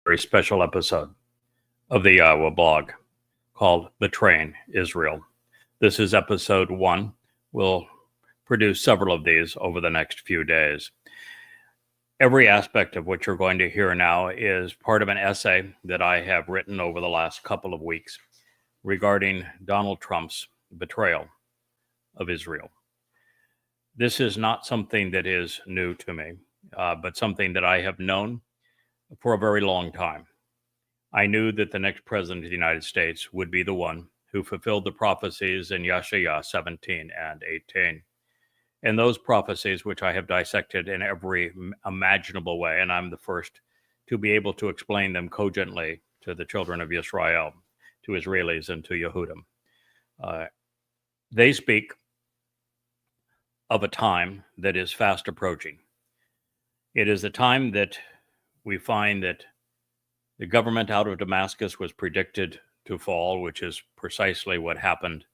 very special episode of the YAHOWAH blog called Betraying Israel. This is episode 1. We'll produce several of these over the next few days. Every aspect of what you're going to hear now is part of an essay that I have written over the last couple of weeks regarding Donald Trump's betrayal of Israel. This is not something that is new to me, but something that I have known for a very long time. I knew that the next president of the United States would be the one who fulfilled the prophecies in Yeshayahu 17 and 18. And those prophecies, which I have dissected in every imaginable way, and I'm the first to be able to explain them cogently to the children of Israel, to Israelis, and to Yehudim. They speak of a time that is fast approaching. It is a time that we find that the government out of Damascus was predicted to fall, which is precisely what happened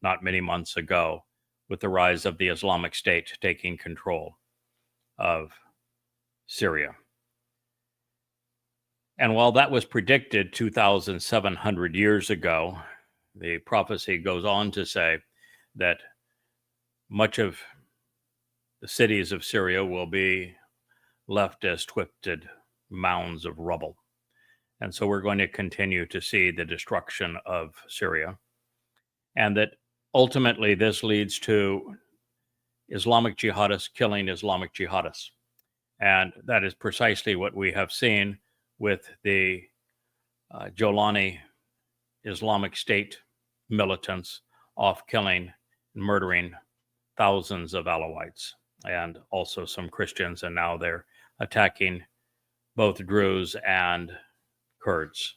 not many months ago with the rise of the Islamic State taking control of Syria. And while that was predicted 2,700 years ago, the prophecy goes on to say that much of the cities of Syria will be left as twisted mounds of rubble. And so we're going to continue to see the destruction of Syria. And that ultimately this leads to Islamic jihadists killing Islamic jihadists. And that is precisely what we have seen with the Jolani Islamic State militants off killing and murdering thousands of Alawites and also some Christians, and now they're attacking both Druze and Kurds.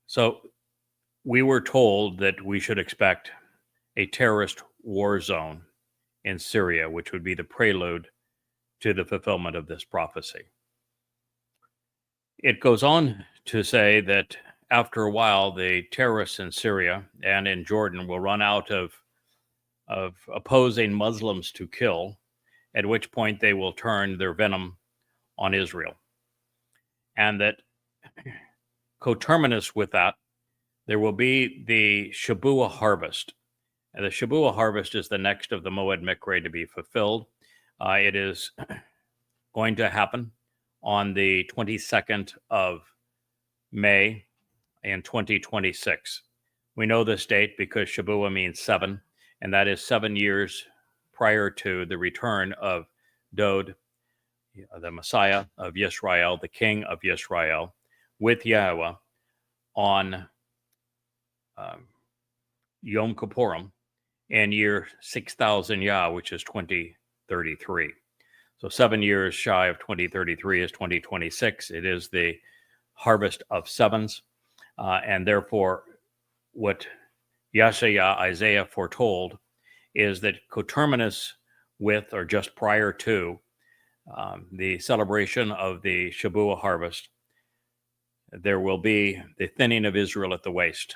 So we were told that we should expect a terrorist war zone in Syria, which would be the prelude to the fulfillment of this prophecy. It goes on to say that after a while, the terrorists in Syria and in Jordan will run out of opposing Muslims to kill, at which point they will turn their venom on Israel. And that coterminous with that, there will be the Shabuah harvest. And the Shabuah harvest is the next of the Moed Mikre to be fulfilled. It is going to happen on the 22nd of May in 2026. We know this date because Shabuah means 7, and that is 7 years prior to the return of Dod, the Messiah of Yisrael, the King of Yisrael, with Yahowah on Yom Kippurim in year 6000 Yah, which is 2033. So 7 years shy of 2033 is 2026. It is the harvest of sevens. And therefore, what Yeshayahu, Isaiah, foretold is that coterminous with, or just prior to, the celebration of the Shabuah harvest, there will be the thinning of Israel at the waist.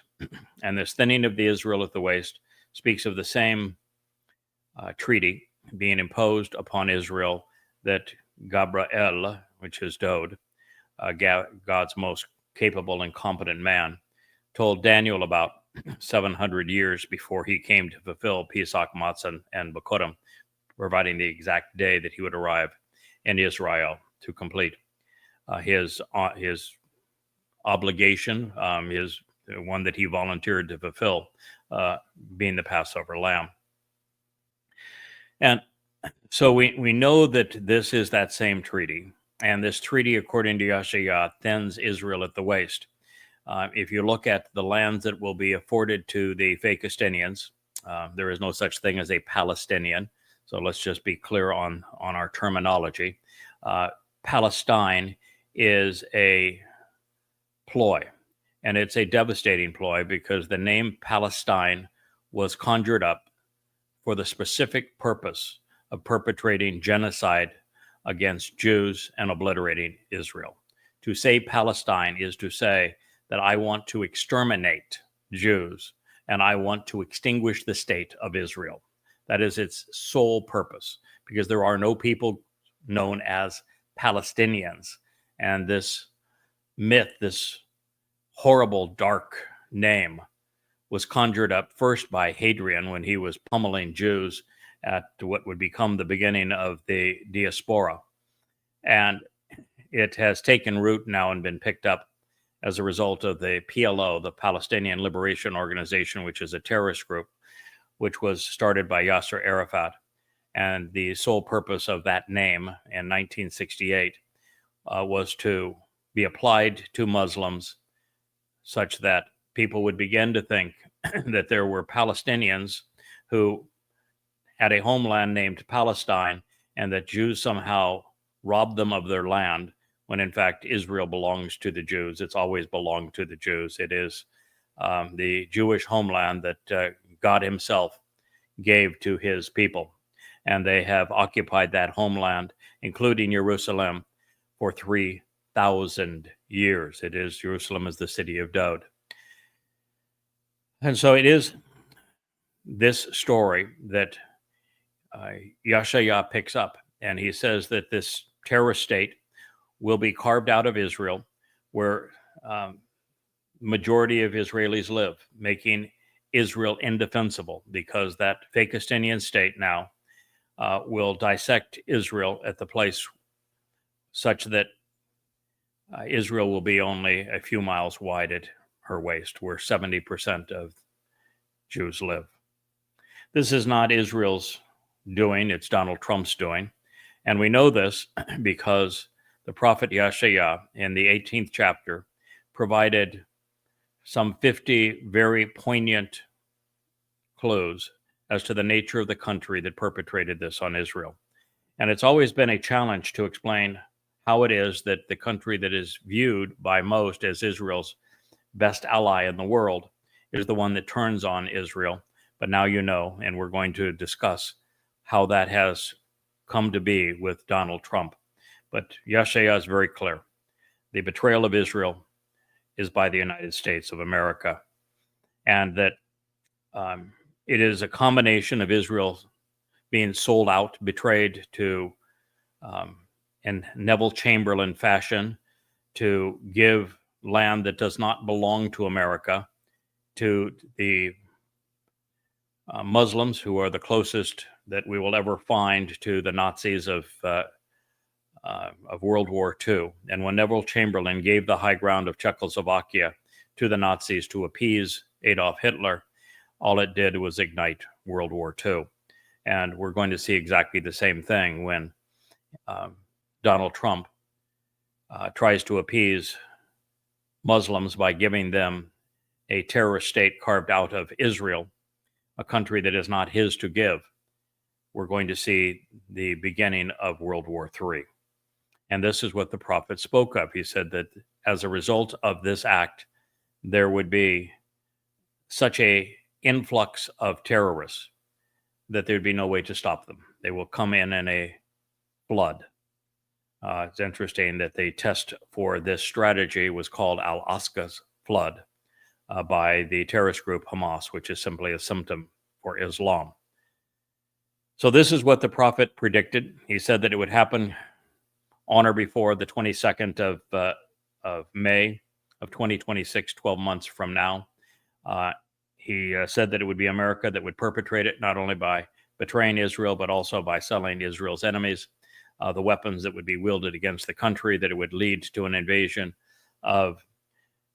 And this thinning of the Israel at the waist speaks of the same treaty being imposed upon Israel that Gabriel, which is Dod, God's most capable and competent man, told Daniel about 700 years before he came to fulfill Pesach, Matzah, and Bekurim, providing the exact day that he would arrive in Israel to complete his obligation, is one that he volunteered to fulfill, being the Passover lamb. And so we know that this is that same treaty. And this treaty, according to Yeshayahu, thins Israel at the waist. If you look at the lands that will be afforded to the Fakistinians, there is no such thing as a Palestinian. So let's just be clear on our terminology. Palestine is a ploy, and it's a devastating ploy because the name Palestine was conjured up for the specific purpose of perpetrating genocide against Jews and obliterating Israel. To say Palestine is to say that I want to exterminate Jews and I want to extinguish the state of Israel. That is its sole purpose, because there are no people known as Palestinians. And this myth, this horrible, dark name, was conjured up first by Hadrian when he was pummeling Jews at what would become the beginning of the diaspora. And it has taken root now and been picked up as a result of the PLO, the Palestinian Liberation Organization, which is a terrorist group, which was started by Yasser Arafat. And the sole purpose of that name in 1968 was to be applied to Muslims such that people would begin to think that there were Palestinians who had a homeland named Palestine and that Jews somehow robbed them of their land, when in fact Israel belongs to the Jews. It's always belonged to the Jews. It is the Jewish homeland that God himself gave to his people. And they have occupied that homeland, including Jerusalem, for 3,000 years. It is Jerusalem is the city of David. And so it is this story that Yahowah picks up, and he says that this terrorist state will be carved out of Israel, where majority of Israelis live, making Israel indefensible, because that Fakistinian state now will dissect Israel at the place such that Israel will be only a few miles wide at her waist, where 70% of Jews live. This is not Israel's doing, it's Donald Trump's doing. And we know this because the prophet Yahowah in the 18th chapter provided some 50 very poignant clues as to the nature of the country that perpetrated this on Israel. And it's always been a challenge to explain how it is that the country that is viewed by most as Israel's best ally in the world is the one that turns on Israel. But now you know, and we're going to discuss how that has come to be with Donald Trump. But Yahowah is very clear. The betrayal of Israel is by the United States of America. And that it is a combination of Israel being sold out, betrayed to, in Neville Chamberlain fashion, to give land that does not belong to America to the Muslims, who are the closest that we will ever find to the Nazis of World War II. And when Neville Chamberlain gave the high ground of Czechoslovakia to the Nazis to appease Adolf Hitler, all it did was ignite World War II. And we're going to see exactly the same thing when Donald Trump tries to appease Muslims by giving them a terrorist state carved out of Israel, a country that is not his to give. We're going to see the beginning of World War III. And this is what the prophet spoke of. He said that as a result of this act, there would be such a influx of terrorists that there'd be no way to stop them. They will come in a flood. It's interesting that the test for this strategy was called Al-Aqsa's flood by the terrorist group Hamas, which is simply a symptom for Islam. So this is what the prophet predicted. He said that it would happen on or before the 22nd of May of 2026, 12 months from now. He said that it would be America that would perpetrate it, not only by betraying Israel, but also by selling Israel's enemies the weapons that would be wielded against the country, that it would lead to an invasion of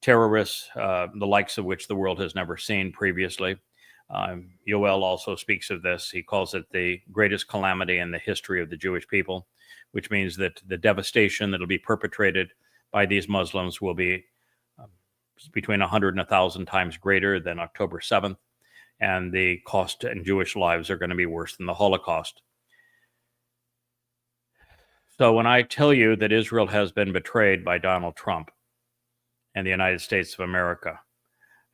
terrorists, the likes of which the world has never seen previously. Yoel also speaks of this. He calls it the greatest calamity in the history of the Jewish people, which means that the devastation that will be perpetrated by these Muslims will be between 100 and 1,000 times greater than October 7th, and the cost in Jewish lives are going to be worse than the Holocaust. So when I tell you that Israel has been betrayed by Donald Trump and the United States of America,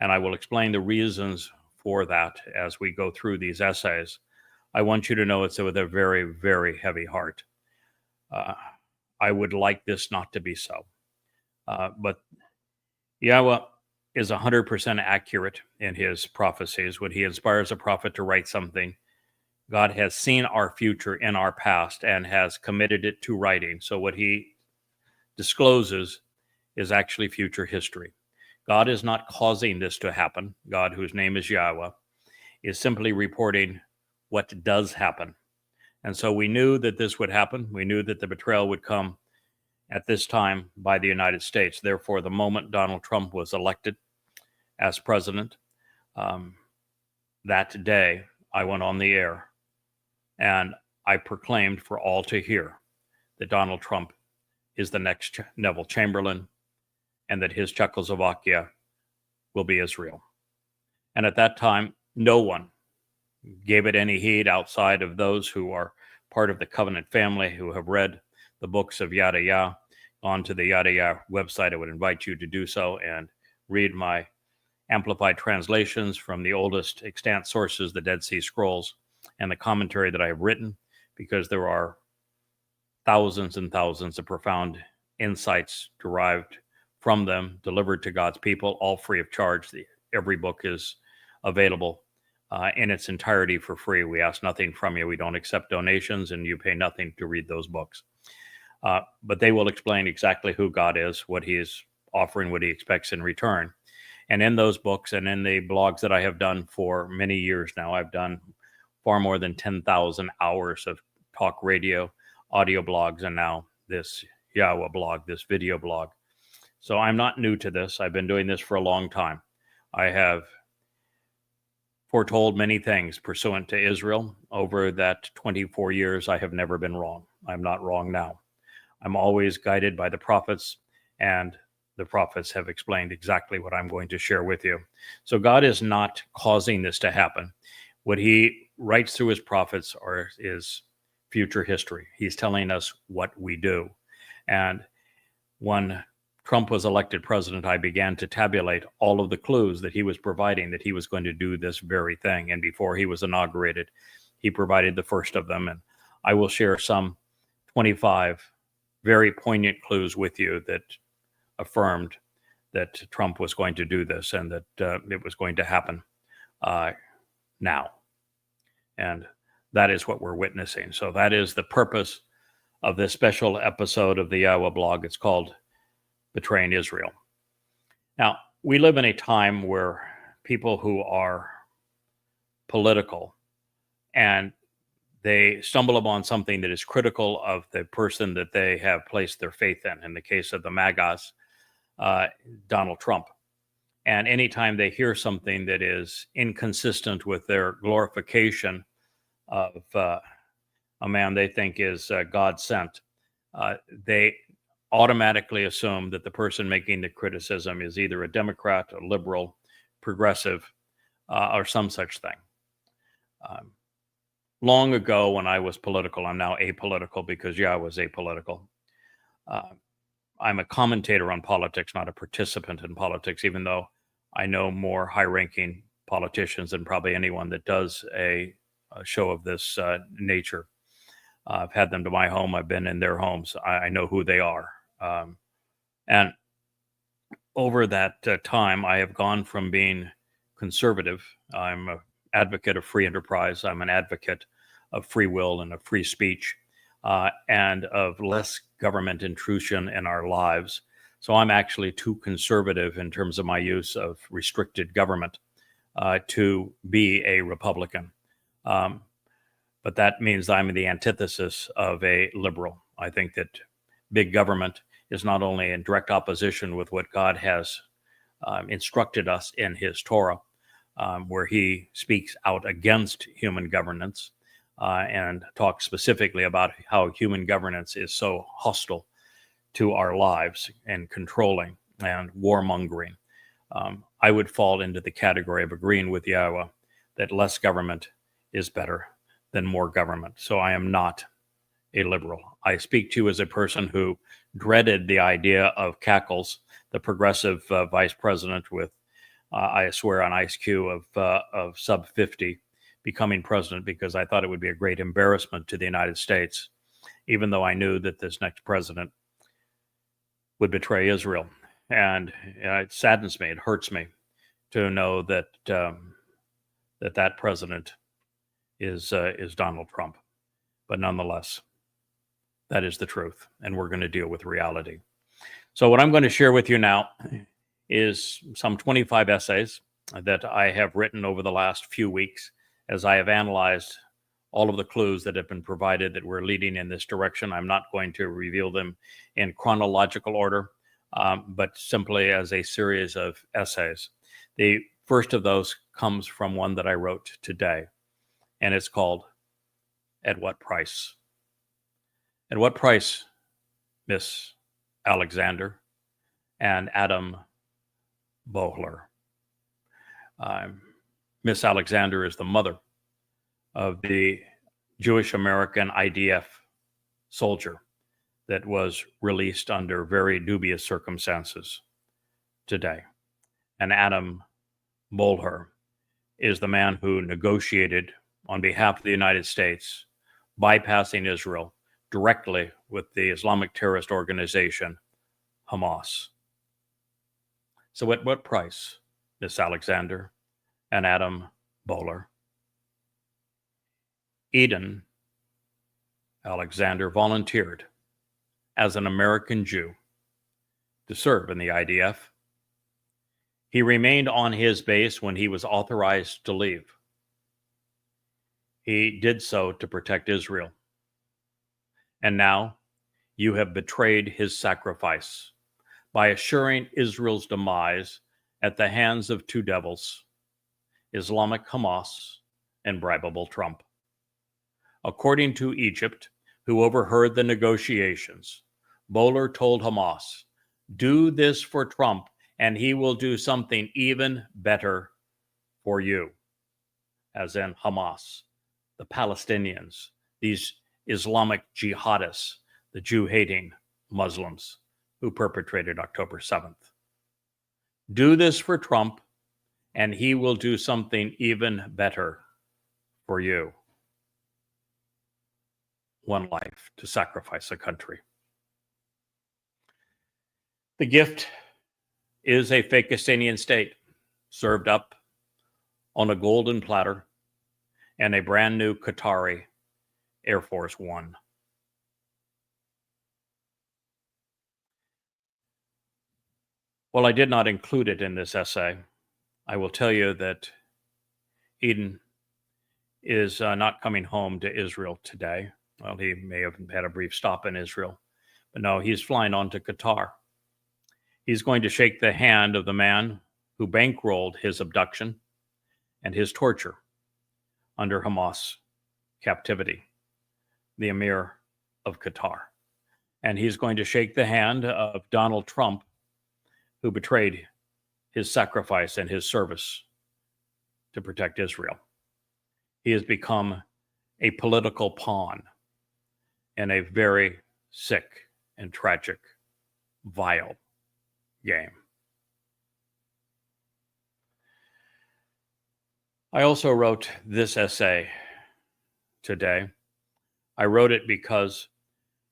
and I will explain the reasons for that as we go through these essays, I want you to know it's with a very, very heavy heart. I would like this not to be so. But Yahowah is 100% accurate in his prophecies. When he inspires a prophet to write something, God has seen our future in our past and has committed it to writing. So what he discloses is actually future history. God is not causing this to happen. God, whose name is Yahweh, is simply reporting what does happen. And so we knew that this would happen. We knew that the betrayal would come at this time by the United States. Therefore, the moment Donald Trump was elected as president, that day I went on the air and I proclaimed for all to hear that Donald Trump is the next Neville Chamberlain and that his Czechoslovakia will be Israel. And at that time, no one gave it any heed outside of those who are part of the covenant family, who have read the books of Yada Yah. On to the Yada Yah website, I would invite you to do so and read my amplified translations from the oldest extant sources, the Dead Sea Scrolls, and the commentary that I have written, because there are thousands and thousands of profound insights derived from them, delivered to God's people, all free of charge. Every book is available in its entirety for free. We ask nothing from you. We don't accept donations, and you pay nothing to read those books. But they will explain exactly who God is, what he is offering, what he expects in return. And in those books and in the blogs that I have done for many years now, I've done far more than 10,000 hours of talk radio, audio blogs, and now this YAHOWAH blog, this video blog. So I'm not new to this. I've been doing this for a long time. I have foretold many things pursuant to Israel. Over that 24 years, I have never been wrong. I'm not wrong now. I'm always guided by the prophets, and the prophets have explained exactly what I'm going to share with you. So God is not causing this to happen. What he writes through his prophets is future history. He's telling us what we do. And when Trump was elected president, I began to tabulate all of the clues that he was providing, that he was going to do this very thing. And before he was inaugurated, he provided the first of them. And I will share some 25 very poignant clues with you that affirmed that Trump was going to do this and that it was going to happen now. And that is what we're witnessing. So that is the purpose of this special episode of the YAHOWAH blog. It's called Betraying Israel. Now, we live in a time where people who are political and they stumble upon something that is critical of the person that they have placed their faith in. In the case of the MAGAs, Donald Trump. And anytime they hear something that is inconsistent with their glorification of a man they think is God sent, they automatically assume that the person making the criticism is either a Democrat, a liberal, progressive, or some such thing. Long ago, when I was political, I'm now apolitical because I was apolitical. I'm a commentator on politics, not a participant in politics, even though I know more high-ranking politicians than probably anyone that does a show of this nature. I've had them to my home. I've been in their homes. I know who they are. And over that time, I have gone from being conservative. I'm an advocate of free enterprise. I'm an advocate of free will and of free speech and of less government intrusion in our lives. So I'm actually too conservative in terms of my use of restricted government to be a Republican. But that means I'm the antithesis of a liberal. I think that big government is not only in direct opposition with what God has instructed us in his Torah, where he speaks out against human governance and talks specifically about how human governance is so hostile to our lives and controlling and warmongering. I would fall into the category of agreeing with Yahweh that less government is better than more government. So I am not a liberal. I speak to you as a person who dreaded the idea of Cackles, the progressive vice president with, I swear on Ice Q of sub 50, becoming president, because I thought it would be a great embarrassment to the United States, even though I knew that this next president would betray Israel. And it saddens me, it hurts me to know that that president is Donald Trump. But nonetheless, that is the truth, and we're going to deal with reality. So what I'm going to share with you now is some 25 essays that I have written over the last few weeks as I have analyzed all of the clues that have been provided that we're leading in this direction. I'm not going to reveal them in chronological order, but simply as a series of essays. The first of those comes from one that I wrote today, and it's called At What Price? At what price, Miss Alexander and Adam Bohler? Miss Alexander is the mother of the Jewish American IDF soldier that was released under very dubious circumstances today. And Adam Bohler is the man who negotiated on behalf of the United States, bypassing Israel directly with the Islamic terrorist organization, Hamas. So at what price, Miss Alexander and Adam Bohler? Eden Alexander volunteered as an American Jew to serve in the IDF. He remained on his base when he was authorized to leave. He did so to protect Israel. And now you have betrayed his sacrifice by assuring Israel's demise at the hands of two devils, Islamic Hamas and bribable Trump. According to Egypt, who overheard the negotiations, Bohler told Hamas, "Do this for Trump, and he will do something even better for you," as in Hamas, the Palestinians, these Islamic jihadists, the Jew-hating Muslims who perpetrated October 7th. Do this for Trump, and he will do something even better for you. One life to sacrifice a country. The gift is a Fakistanian state served up on a golden platter and a brand new Qatari Air Force One. While I did not include it in this essay, I will tell you that Eden is not coming home to Israel today. Well, he may have had a brief stop in Israel, but no, he's flying on to Qatar. He's going to shake the hand of the man who bankrolled his abduction and his torture under Hamas captivity, the Emir of Qatar. And he's going to shake the hand of Donald Trump, who betrayed his sacrifice and his service to protect Israel. He has become a political pawn in a very sick and tragic, vile game. I also wrote this essay today. I wrote it because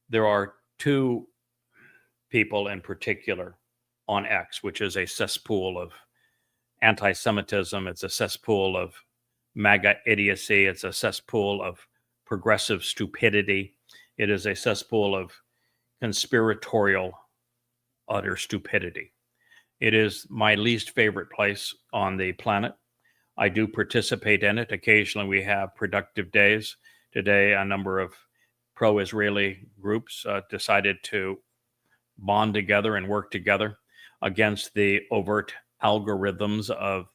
there are two people in particular on X, which is a cesspool of anti-Semitism. It's a cesspool of MAGA idiocy. It's a cesspool of progressive stupidity. It is a cesspool of conspiratorial, utter stupidity. It is my least favorite place on the planet. I do participate in it. Occasionally we have productive days. Today, a number of pro-Israeli groups decided to bond together and work together against the overt algorithms of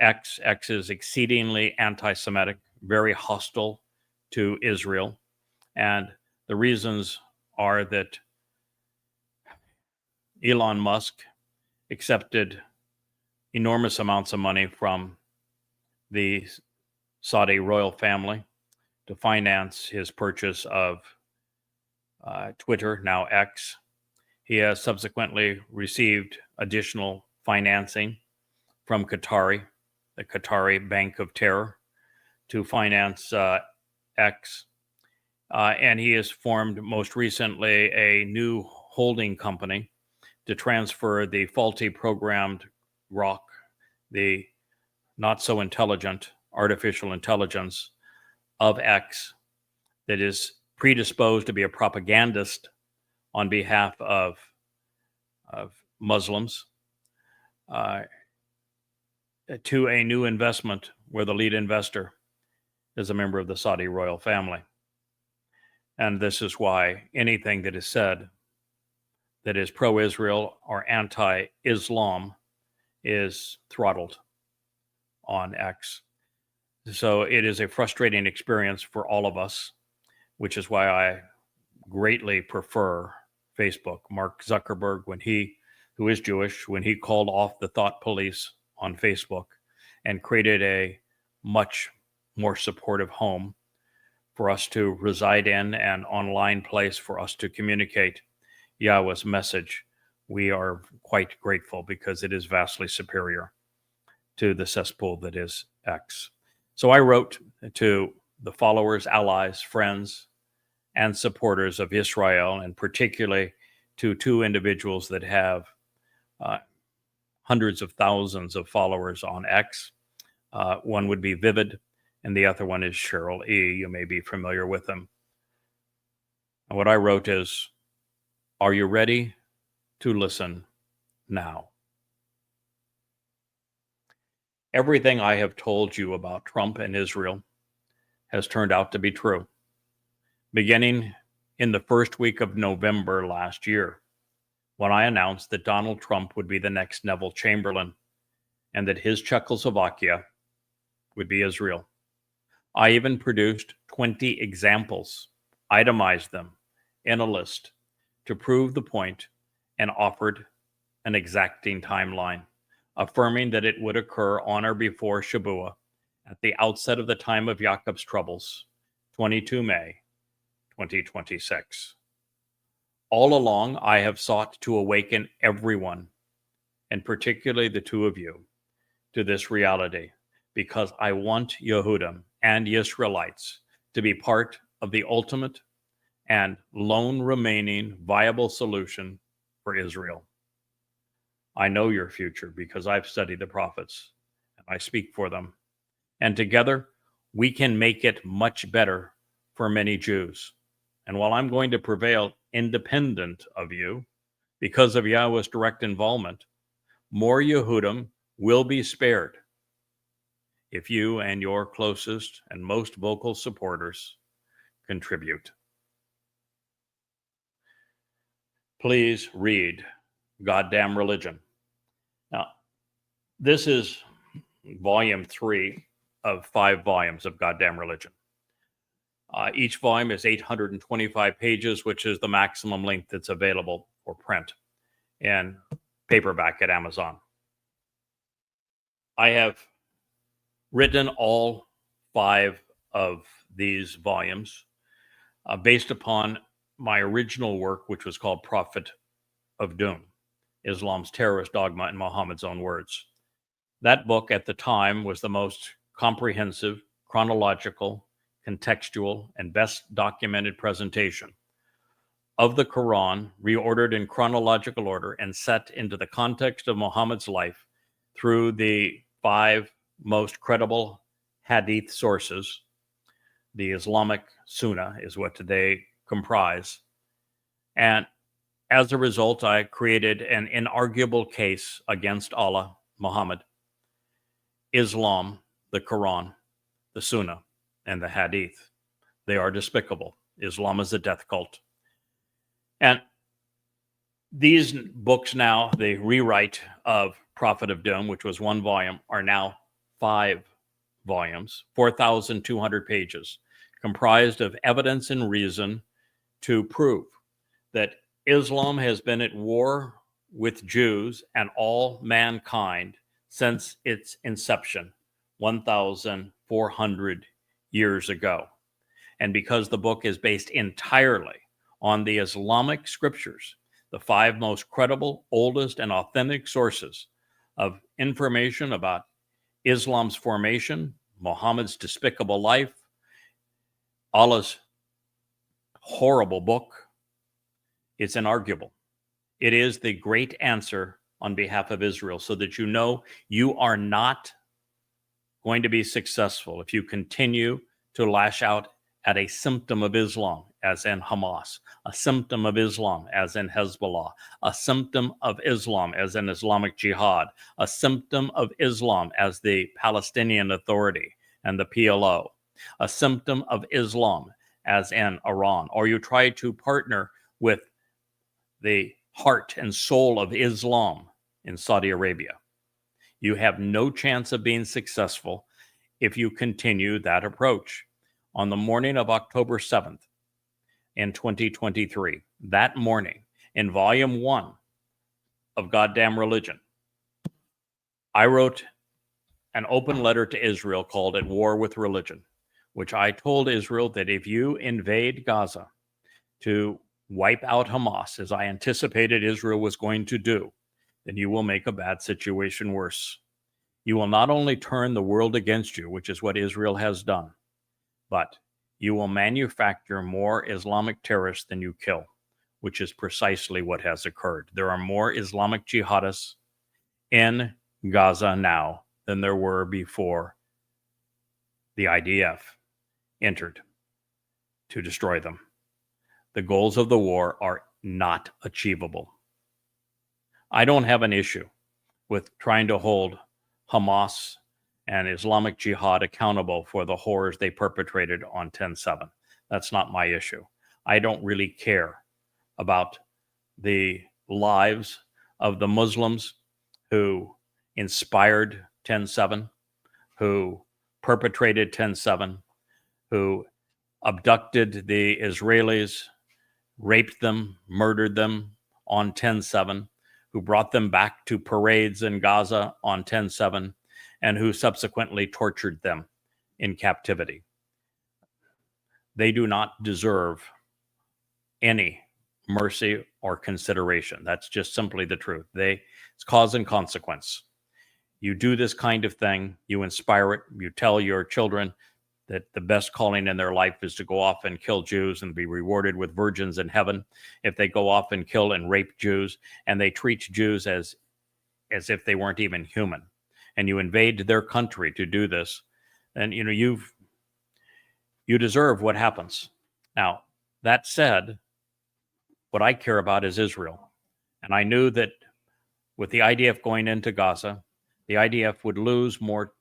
X. X is exceedingly anti-Semitic, very hostile to Israel. And the reasons are that Elon Musk accepted enormous amounts of money from the Saudi royal family to finance his purchase of Twitter, now X. He has subsequently received additional financing from Qatari, the Qatari Bank of Terror, to finance X. And he has formed most recently a new holding company to transfer the faulty programmed Grok, the not so intelligent artificial intelligence of X that is predisposed to be a propagandist on behalf of Muslims to a new investment where the lead investor is a member of the Saudi royal family. And this is why anything that is said that is pro-Israel or anti-Islam is throttled on X. So it is a frustrating experience for all of us, which is why I greatly prefer Facebook. Mark Zuckerberg, who is Jewish, when he called off the thought police on Facebook and created a much more supportive home for us to reside in, an online place for us to communicate Yahweh's message, we are quite grateful because it is vastly superior to the cesspool that is X. So I wrote to the followers, allies, friends, and supporters of Israel, and particularly to two individuals that have hundreds of thousands of followers on X. One would be Vivid, and the other one is Cheryl E. You may be familiar with them. And what I wrote is, are you ready to listen now? Everything I have told you about Trump and Israel has turned out to be true. Beginning in the first week of November last year, when I announced that Donald Trump would be the next Neville Chamberlain and that his Czechoslovakia would be Israel. I even produced 20 examples, itemized them in a list to prove the point, and offered an exacting timeline, affirming that it would occur on or before Shabuah at the outset of the time of Jacob's troubles, 22 May 2026. All along, I have sought to awaken everyone, and particularly the two of you, to this reality, because I want Yehudim and Israelites to be part of the ultimate and lone remaining viable solution for Israel. I know your future because I've studied the prophets and I speak for them. And together, we can make it much better for many Jews. And while I'm going to prevail independent of you, because of Yahweh's direct involvement, more Yehudim will be spared if you and your closest and most vocal supporters contribute. Please read Goddamn Religion. Now, this is volume 3 of 5 volumes of Goddamn Religion. Each volume is 825 pages, which is the maximum length that's available for print and paperback at Amazon. I have written all 5 of these volumes based upon my original work, which was called Prophet of Doom, Islam's terrorist dogma in Muhammad's own words. That book at the time was the most comprehensive, chronological, contextual, and best documented presentation of the Koran, reordered in chronological order and set into the context of Muhammad's life through the 5 most credible hadith sources. The Islamic Sunnah is what they comprise. And as a result, I created an inarguable case against Allah, Muhammad, Islam, the Quran, the Sunnah, and the Hadith. They are despicable. Islam is a death cult. And these books now, the rewrite of Prophet of Doom, which was 1 volume, are now 5 volumes, 4,200 pages, comprised of evidence and reason to prove that Islam has been at war with Jews and all mankind since its inception, 1,400 years ago. And because the book is based entirely on the Islamic scriptures, the 5 most credible, oldest, and authentic sources of information about Islam's formation, Muhammad's despicable life, Allah's horrible book, it's inarguable. It is the great answer on behalf of Israel, so that you know you are not going to be successful if you continue to lash out at a symptom of Islam, as in Hamas, a symptom of Islam, as in Hezbollah, a symptom of Islam, as in Islamic Jihad, a symptom of Islam as the Palestinian Authority and the PLO, a symptom of Islam as in Iran, or you try to partner with the heart and soul of Islam in Saudi Arabia, you have no chance of being successful if you continue that approach. On the morning of October 7th in 2023, that morning, in Volume 1 of Goddamn Religion, I wrote an open letter to Israel called At War with Religion, which I told Israel that if you invade Gaza to wipe out Hamas, as I anticipated Israel was going to do, then you will make a bad situation worse. You will not only turn the world against you, which is what Israel has done, but you will manufacture more Islamic terrorists than you kill, which is precisely what has occurred. There are more Islamic jihadists in Gaza now than there were before the IDF entered to destroy them. The goals of the war are not achievable. I don't have an issue with trying to hold Hamas and Islamic Jihad accountable for the horrors they perpetrated on 10/7. That's not my issue. I don't really care about the lives of the Muslims who inspired 10/7, who perpetrated 10/7, who abducted the Israelis, raped them, murdered them on 10/7, who brought them back to parades in Gaza on 10/7, and who subsequently tortured them in captivity. They do not deserve any mercy or consideration. That's just simply the truth. It's cause and consequence. You do this kind of thing, you inspire it, you tell your children that the best calling in their life is to go off and kill Jews and be rewarded with virgins in heaven if they go off and kill and rape Jews, and they treat Jews as if they weren't even human, and you invade their country to do this, then you deserve what happens. Now, that said, what I care about is Israel. And I knew that with the IDF going into Gaza, the IDF would lose more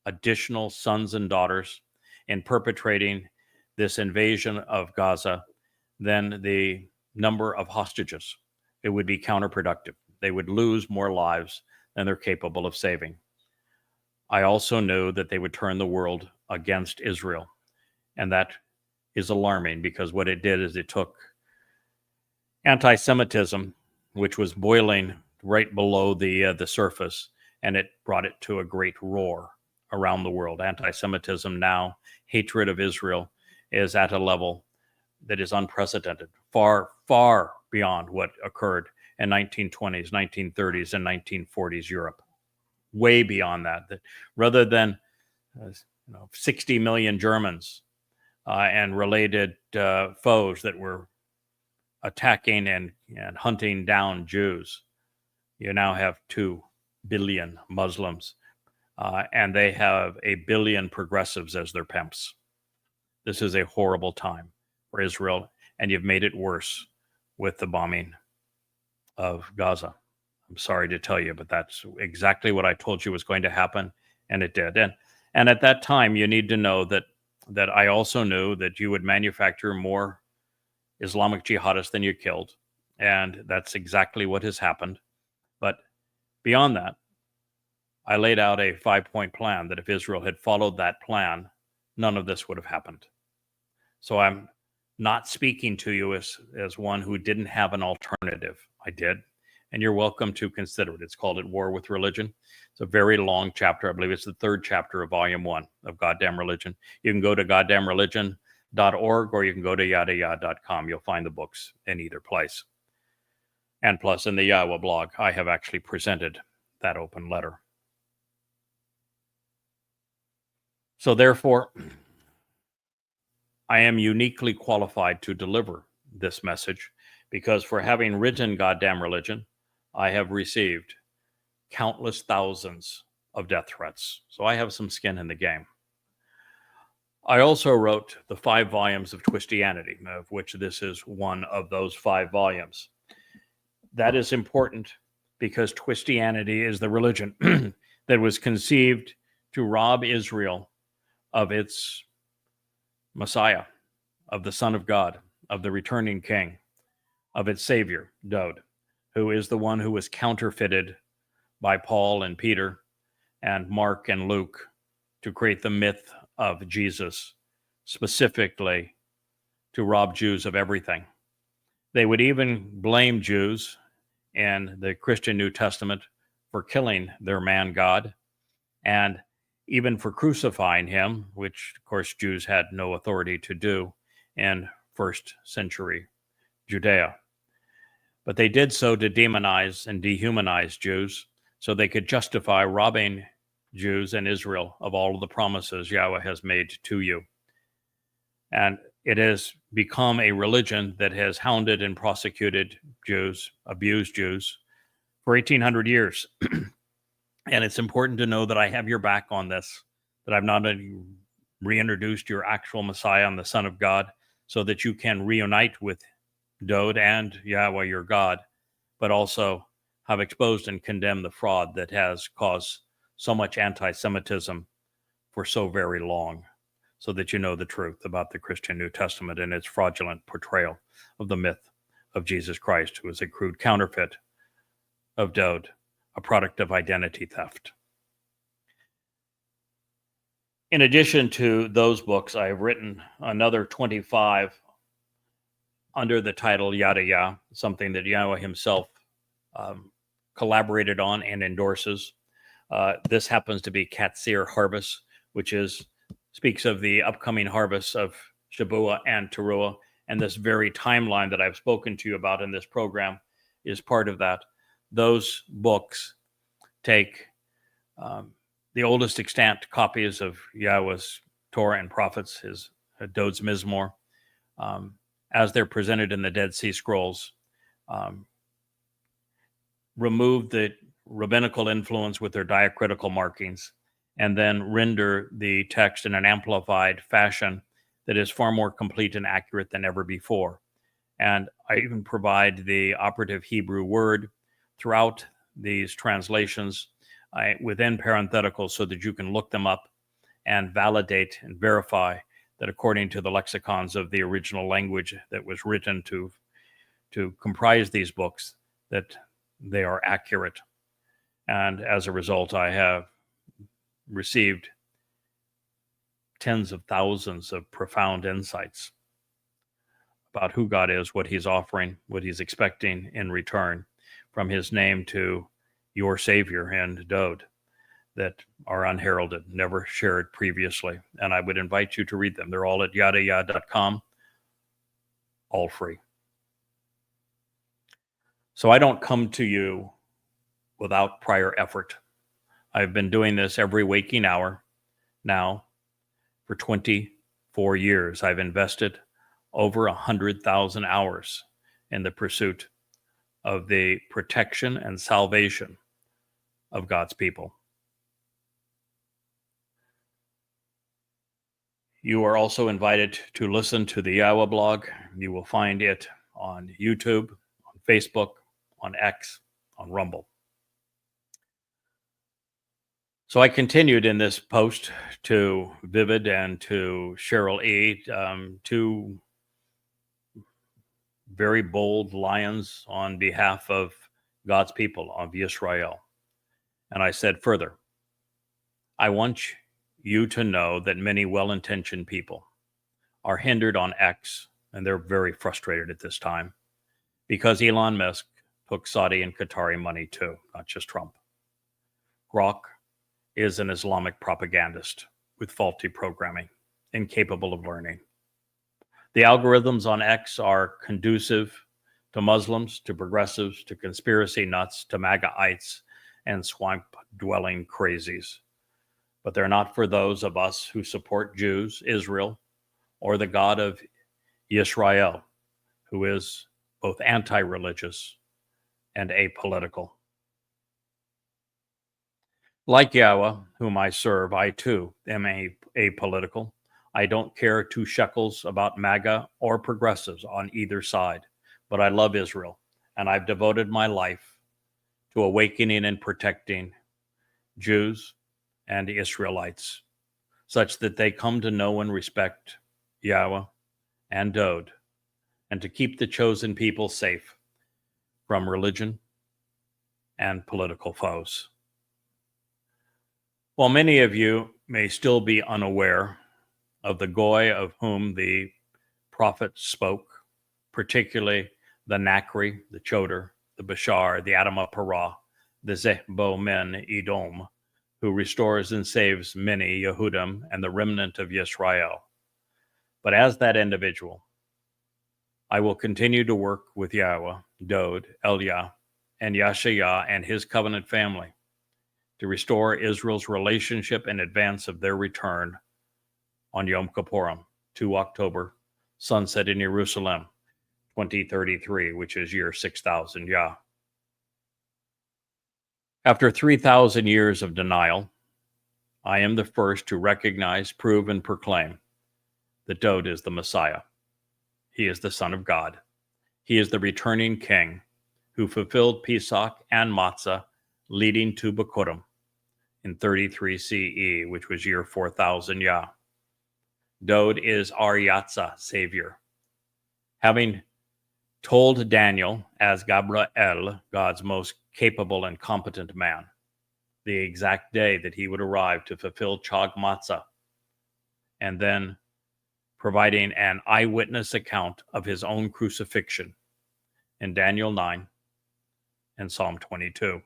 additional sons and daughters in perpetrating this invasion of Gaza than the number of hostages. It would be counterproductive. They would lose more lives than they're capable of saving. I also knew that they would turn the world against Israel. And that is alarming, because what it did is it took anti-Semitism, which was boiling right below the surface, and it brought it to a great roar around the world. Anti-Semitism now, hatred of Israel, is at a level that is unprecedented, far, far beyond what occurred in 1920s, 1930s, and 1940s Europe. Way beyond that. Rather than 60 million Germans and related foes that were attacking and hunting down Jews, you now have 2 billion Muslims, and they have 1 billion progressives as their pimps. This is a horrible time for Israel, and you've made it worse with the bombing of Gaza. I'm sorry to tell you, but that's exactly what I told you was going to happen, and it did. And at that time, you need to know that I also knew that you would manufacture more Islamic jihadists than you killed, and that's exactly what has happened. But beyond that, I laid out a 5-point plan that if Israel had followed that plan, none of this would have happened. So I'm not speaking to you as one who didn't have an alternative. I did. And you're welcome to consider it. It's called At War with Religion. It's a very long chapter. I believe it's the 3rd chapter of Volume 1 of Goddamn Religion. You can go to goddamnreligion.org, or you can go to yadayah.com. You'll find the books in either place. And plus, in the YAHOWAH blog, I have actually presented that open letter. So therefore, I am uniquely qualified to deliver this message, because for having written Goddamn Religion, I have received countless thousands of death threats. So I have some skin in the game. I also wrote the 5 volumes of Twistianity, of which this is one of those 5 volumes. That is important because Twistianity is the religion that was conceived to rob Israel of its Messiah, of the Son of God, of the returning King, of its Savior, Dowd, who is the one who was counterfeited by Paul and Peter and Mark and Luke to create the myth of Jesus, specifically to rob Jews of everything. They would even blame Jews in the Christian New Testament for killing their man God, and even for crucifying him, which of course Jews had no authority to do in first century Judea. But they did so to demonize and dehumanize Jews so they could justify robbing Jews and Israel of all of the promises Yahweh has made to you. And it has become a religion that has hounded and prosecuted Jews, abused Jews for 1,800 years. And it's important to know that I have your back on this, that I've not only reintroduced your actual Messiah and the Son of God so that you can reunite with Dowd and Yahweh your God, but also have exposed and condemned the fraud that has caused so much anti-Semitism for so very long, so that you know the truth about the Christian New Testament and its fraudulent portrayal of the myth of Jesus Christ, who is a crude counterfeit of Dowd, a product of identity theft. In addition to those books, I have written another 25 under the title Yada Yah, something that Yahweh himself collaborated on and endorses. This happens to be Katsir Harvest, which speaks of the upcoming harvests of Shabat and Towrah, and this very timeline that I've spoken to you about in this program is part of that. Those books take the oldest extant copies of Yahweh's Torah and prophets, his Dowd's Mizmor, as they're presented in the Dead Sea Scrolls, remove the rabbinical influence with their diacritical markings, and then render the text in an amplified fashion that is far more complete and accurate than ever before. And I even provide the operative Hebrew word throughout these translations within parentheticals so that you can look them up and validate and verify that according to the lexicons of the original language that was written to comprise these books, that they are accurate. And as a result, I have received tens of thousands of profound insights about who God is, what he's offering, what he's expecting in return from his name to your Savior and Dowd, that are unheralded, never shared previously. And I would invite you to read them. They're all at yadayah.com, all free. So I don't come to you without prior effort. I've been doing this every waking hour now for 24 years. I've invested over 100,000 hours in the pursuit of the protection and salvation of God's people. You are also invited to listen to the YAHOWAH blog. You will find it on YouTube, on Facebook, on X, on Rumble. So I continued in this post to Vivid and to Cheryl E., two very bold lions on behalf of God's people, of Yisrael. And I said further, I want you to know that many well-intentioned people are hindered on X, and they're very frustrated at this time, because Elon Musk took Saudi and Qatari money too, not just Trump. Grok is an Islamic propagandist with faulty programming, incapable of learning. The algorithms on X are conducive to Muslims, to progressives, to conspiracy nuts, to MAGA-ites, and swamp-dwelling crazies. But they're not for those of us who support Jews, Israel, or the God of Yisrael, who is both anti-religious and apolitical. Like Yahweh, whom I serve, I too am apolitical. I don't care 2 shekels about MAGA or progressives on either side, but I love Israel, and I've devoted my life to awakening and protecting Jews and Israelites, such that they come to know and respect Yahweh and Dode, and to keep the chosen people safe from religion and political foes. While many of you may still be unaware of the Goy of whom the prophet spoke, particularly the Nakri, the Choder, the Bashar, the Adamah Parah, the Zehbo Men Edom, who restores and saves many Yehudim and the remnant of Yisrael. But as that individual, I will continue to work with Yahweh, Dode, Eliah, and Yashayah and his covenant family to restore Israel's relationship in advance of their return on Yom Kippurim, 2 October, sunset in Jerusalem, 2033, which is year 6000 Yah. After 3,000 years of denial, I am the first to recognize, prove, and proclaim that Dode is the Messiah. He is the Son of God. He is the returning King who fulfilled Pesach and Matzah, leading to Bikurim in 33 CE, which was year 4000 Yah. Dode is our Yatzah, Savior. Having told Daniel, as Gabriel, God's most capable and competent man, the exact day that he would arrive to fulfill Chag Matzah, and then providing an eyewitness account of his own crucifixion in Daniel 9 and Psalm 22.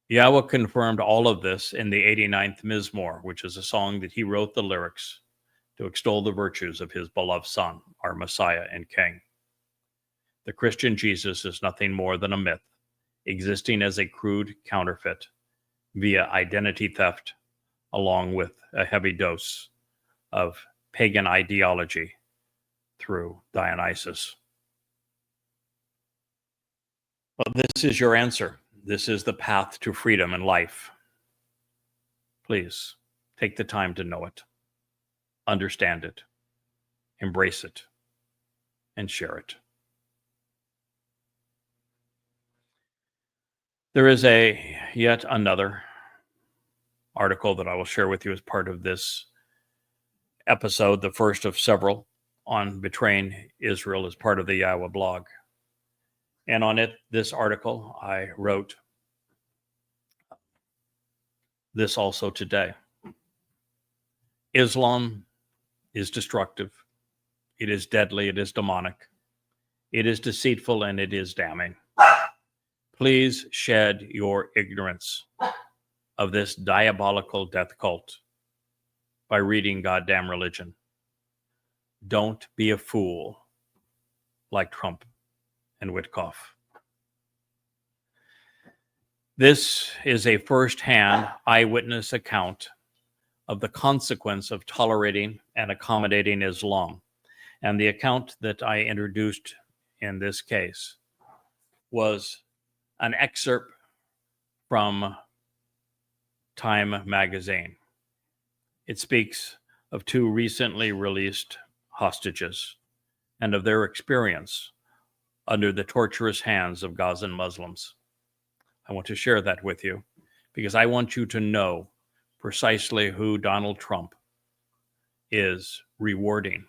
Yahweh confirmed all of this in the 89th Mizmor, which is a song that he wrote the lyrics to extol the virtues of his beloved Son, our Messiah and King. The Christian Jesus is nothing more than a myth, existing as a crude counterfeit via identity theft, along with a heavy dose of pagan ideology through Dionysus. But this is your answer. This is the path to freedom and life. Please take the time to know it, understand it, embrace it, and share it. There is yet another article that I will share with you as part of this episode, the first of several on betraying Israel as part of the YAHOWAH blog. And on this article, I wrote this also today. Islam is destructive. It is deadly. It is demonic. It is deceitful, and it is damning. Please shed your ignorance of this diabolical death cult by reading goddamn religion. Don't be a fool like Trump and Witkoff. This is a first-hand eyewitness account of the consequence of tolerating and accommodating Islam. And the account that I introduced in this case was an excerpt from Time magazine. It speaks of 2 recently released hostages and of their experience under the torturous hands of Gazan Muslims. I want to share that with you because I want you to know precisely who Donald Trump is rewarding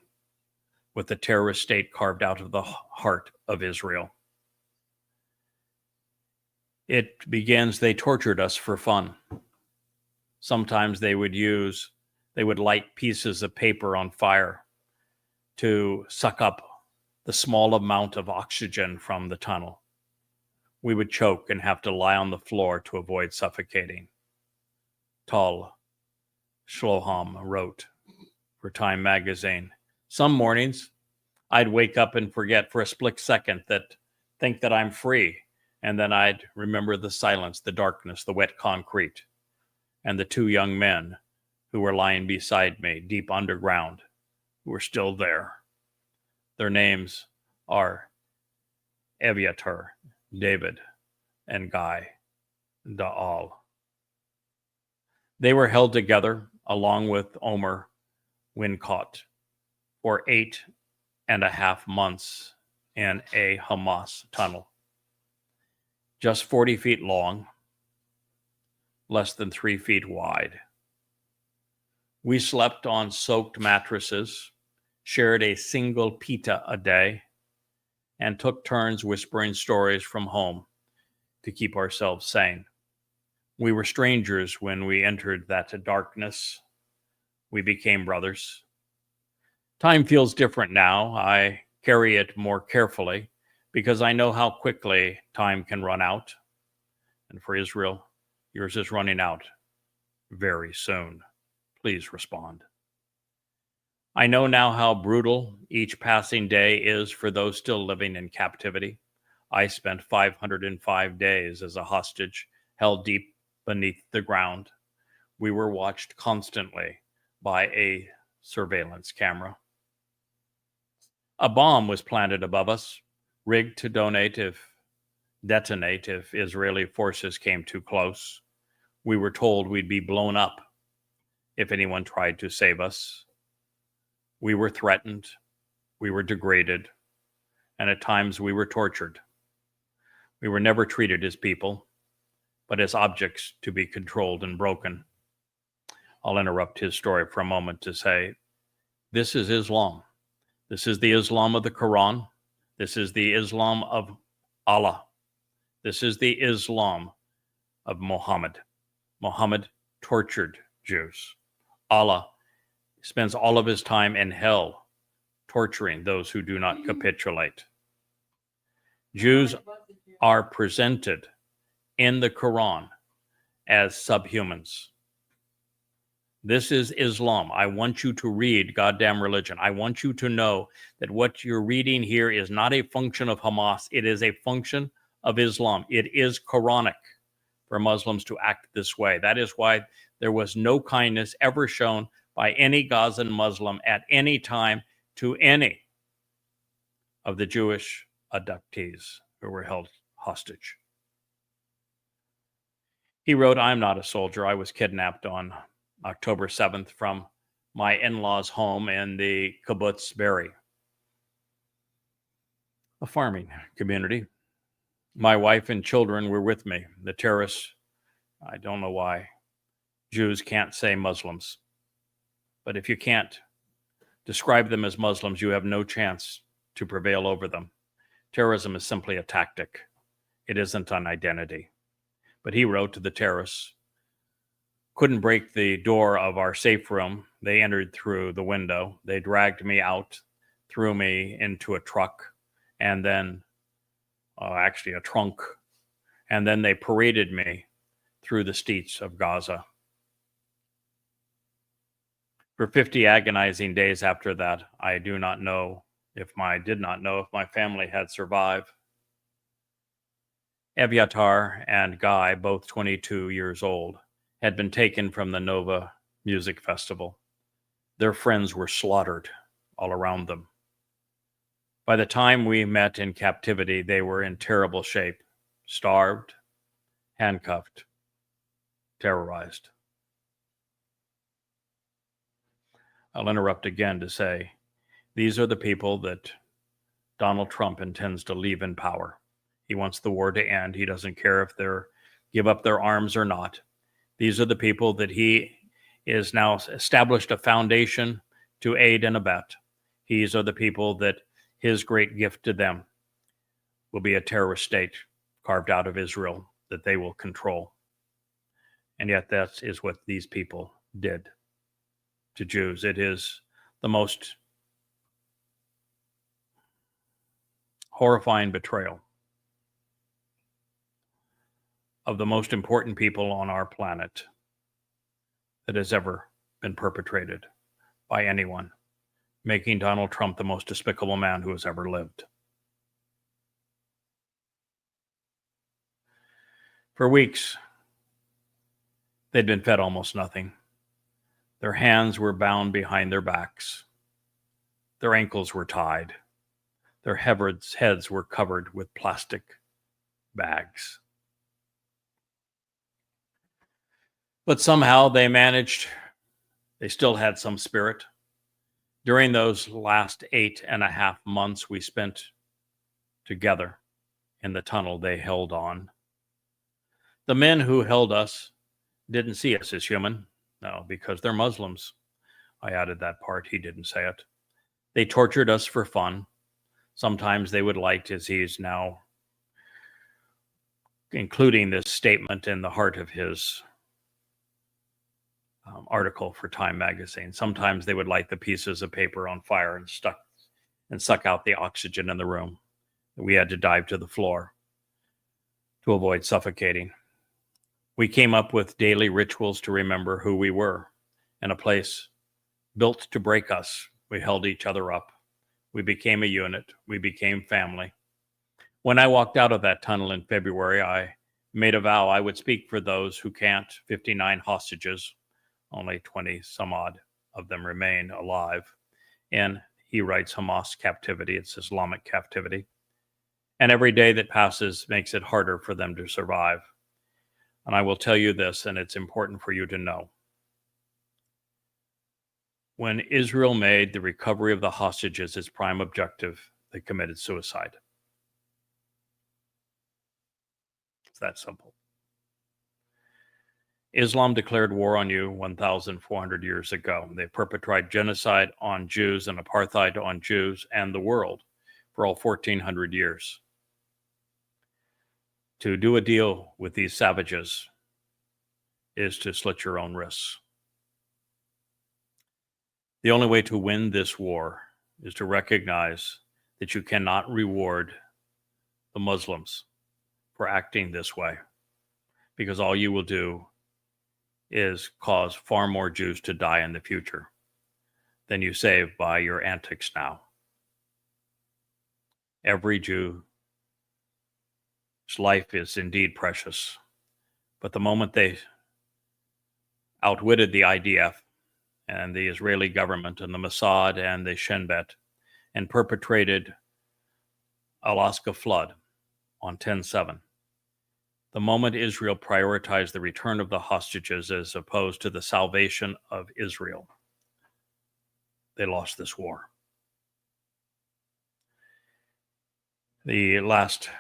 with the terrorist state carved out of the heart of Israel. It begins, they tortured us for fun. Sometimes they would light pieces of paper on fire to suck up the small amount of oxygen from the tunnel. We would choke and have to lie on the floor to avoid suffocating. Tal Shloham wrote for Time magazine. Some mornings, I'd wake up and forget for a split second think that I'm free. And then I'd remember the silence, the darkness, the wet concrete, and the 2 young men who were lying beside me deep underground, who were still there. Their names are Eviatar, David, and Guy Daal. They were held together along with Omer Wincott, for 8.5 months in a Hamas tunnel. Just 40 feet long, less than 3 feet wide. We slept on soaked mattresses, shared a single pita a day, and took turns whispering stories from home to keep ourselves sane. We were strangers when we entered that darkness. We became brothers. Time feels different now. I carry it more carefully because I know how quickly time can run out. And for Israel, yours is running out very soon. Please respond. I know now how brutal each passing day is for those still living in captivity. I spent 505 days as a hostage, held deep beneath the ground. We were watched constantly by a surveillance camera. A bomb was planted above us, rigged to detonate if Israeli forces came too close. We were told we'd be blown up if anyone tried to save us. We were threatened, we were degraded, and at times we were tortured. We were never treated as people, but as objects to be controlled and broken. I'll interrupt his story for a moment to say, this is Islam. This is the Islam of the Koran. This is the Islam of Allah. This is the Islam of Muhammad. Muhammad tortured Jews. Allah spends all of his time in hell torturing those who do not capitulate. Jews are presented in the Quran as subhumans. This is Islam. I want you to read goddamn religion. I want you to know that what you're reading here is not a function of Hamas. It is a function of Islam. It is Quranic for Muslims to act this way. That is why there was no kindness ever shown by any Gazan Muslim at any time to any of the Jewish abductees who were held hostage. He wrote, I'm not a soldier. I was kidnapped on October 7th from my in-laws' home in the kibbutz Beri, a farming community. My wife and children were with me. The terrorists, I don't know why Jews can't say Muslims, but if you can't describe them as Muslims, you have no chance to prevail over them. Terrorism is simply a tactic. It isn't an identity. But he wrote to the terrorists, couldn't break the door of our safe room. They entered through the window. They dragged me out, threw me into a truck, and then actually a trunk. And then they paraded me through the streets of Gaza. For 50 agonizing days after that, I did not know if my family had survived. Evyatar and Guy, both 22 years old, had been taken from the Nova Music Festival. Their friends were slaughtered all around them. By the time we met in captivity, they were in terrible shape, starved, handcuffed, terrorized. I'll interrupt again to say, these are the people that Donald Trump intends to leave in power. He wants the war to end. He doesn't care if they give up their arms or not. These are the people that he is now established a foundation to aid and abet. These are the people that his great gift to them will be a terrorist state carved out of Israel that they will control. And yet that is what these people did to Jews. It is the most horrifying betrayal of the most important people on our planet that has ever been perpetrated by anyone, making Donald Trump the most despicable man who has ever lived. For weeks, they'd been fed almost nothing. Their hands were bound behind their backs. Their ankles were tied. Their heads were covered with plastic bags. But somehow they managed They still had some spirit. During those last 8.5 months we spent together in the tunnel, they held on. The men who held us didn't see us as human. No, because they're Muslims. I added that part. He didn't say it. They tortured us for fun. Sometimes they would like, as he's now including this statement in the heart of his article for Time magazine. Sometimes they would light the pieces of paper on fire and suck out the oxygen in the room. We had to dive to the floor to avoid suffocating. We came up with daily rituals to remember who we were. In a place built to break us, we held each other up. We became a unit. We became family. When I walked out of that tunnel in February, I made a vow I would speak for those who can't. 59 hostages, only 20 some odd of them remain alive. And he writes Hamas captivity, it's Islamic captivity. And every day that passes makes it harder for them to survive. And I will tell you this, and it's important for you to know. When Israel made the recovery of the hostages its prime objective, they committed suicide. It's that simple. Islam declared war on you 1,400 years ago. They perpetrated genocide on Jews and apartheid on Jews and the world for all 1,400 years. To do a deal with these savages is to slit your own wrists. The only way to win this war is to recognize that you cannot reward the Muslims for acting this way, because all you will do is cause far more Jews to die in the future than you save by your antics now. Every Jew's life is indeed precious, but the moment they outwitted the IDF and the Israeli government and the Mossad and the Shin Bet and perpetrated Alaska flood on 10/7, the moment Israel prioritized the return of the hostages as opposed to the salvation of Israel, they lost this war. The last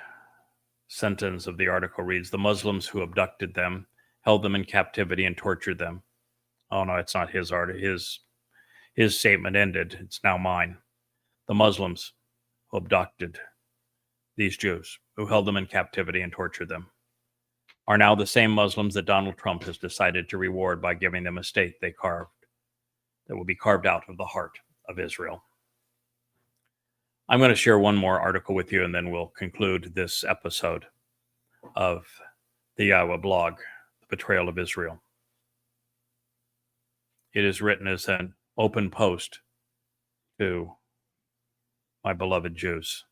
sentence of the article reads, the Muslims who abducted them, held them in captivity and tortured them. Oh no, it's not his art. His statement ended. It's now mine. The Muslims who abducted these Jews, who held them in captivity and tortured them, are now the same Muslims that Donald Trump has decided to reward by giving them a state they carved, that will be carved out of the heart of Israel. I'm going to share one more article with you, and then we'll conclude this episode of the YAHOWAH blog, The Betrayal of Israel. It is written as an open post to my beloved Jews.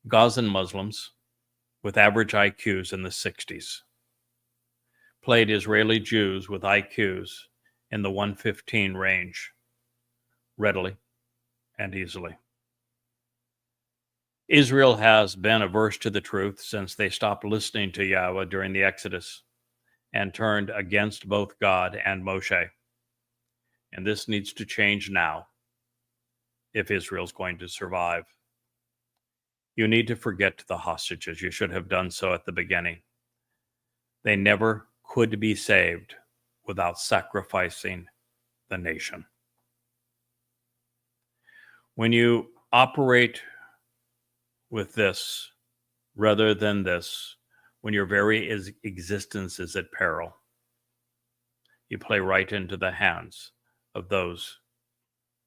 Gazan Muslims with average IQs in the 60s played Israeli Jews with IQs in the 115 range readily and easily. Israel has been averse to the truth since they stopped listening to Yahweh during the Exodus and turned against both God and Moshe. And this needs to change now if Israel's going to survive. You need to forget the hostages. You should have done so at the beginning. They never could be saved without sacrificing the nation. When you operate with this rather than this, when your very existence is at peril, you play right into the hands of those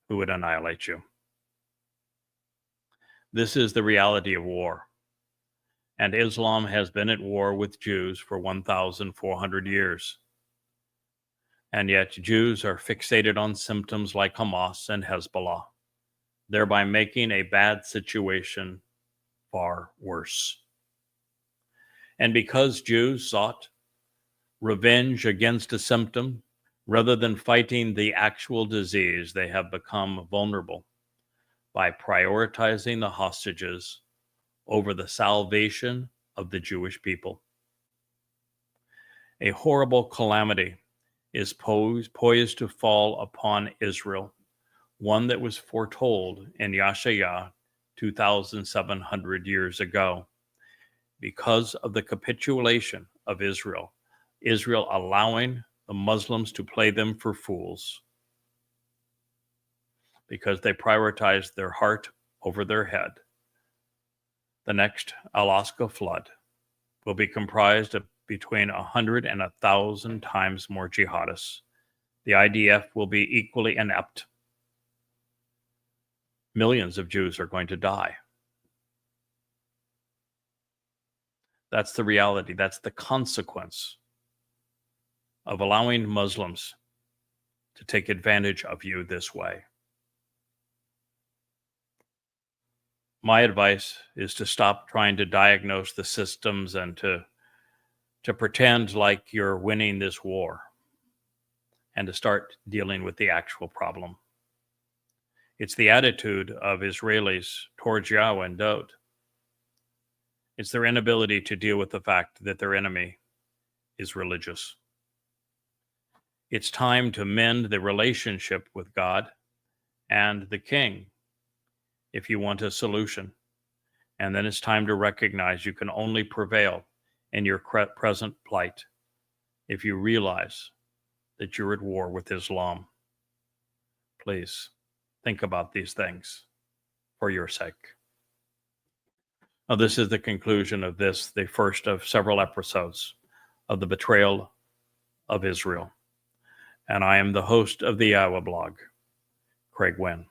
who would annihilate you. This is the reality of war. And Islam has been at war with Jews for 1,400 years. And yet Jews are fixated on symptoms like Hamas and Hezbollah, thereby making a bad situation far worse. And because Jews sought revenge against a symptom rather than fighting the actual disease, they have become vulnerable by prioritizing the hostages over the salvation of the Jewish people. A horrible calamity is poised to fall upon Israel, one that was foretold in Yeshayahu 2,700 years ago. Because of the capitulation of Israel allowing the Muslims to play them for fools, because they prioritized their heart over their head, the next Alaska flood will be comprised of between 100 and 1,000 times more jihadists. The IDF will be equally inept. Millions of Jews are going to die. That's the reality. That's the consequence of allowing Muslims to take advantage of you this way. My advice is to stop trying to diagnose the systems and to pretend like you're winning this war, and to start dealing with the actual problem. It's the attitude of Israelis towards Yahweh and Dod. It's their inability to deal with the fact that their enemy is religious. It's time to mend the relationship with God and the king if you want a solution. And then it's time to recognize you can only prevail in your present plight if you realize that you're at war with Islam. Please think about these things for your sake. Now, this is the conclusion of this, the first of several episodes of the betrayal of Israel. And I am the host of the YAHOWAH blog, Craig Winn.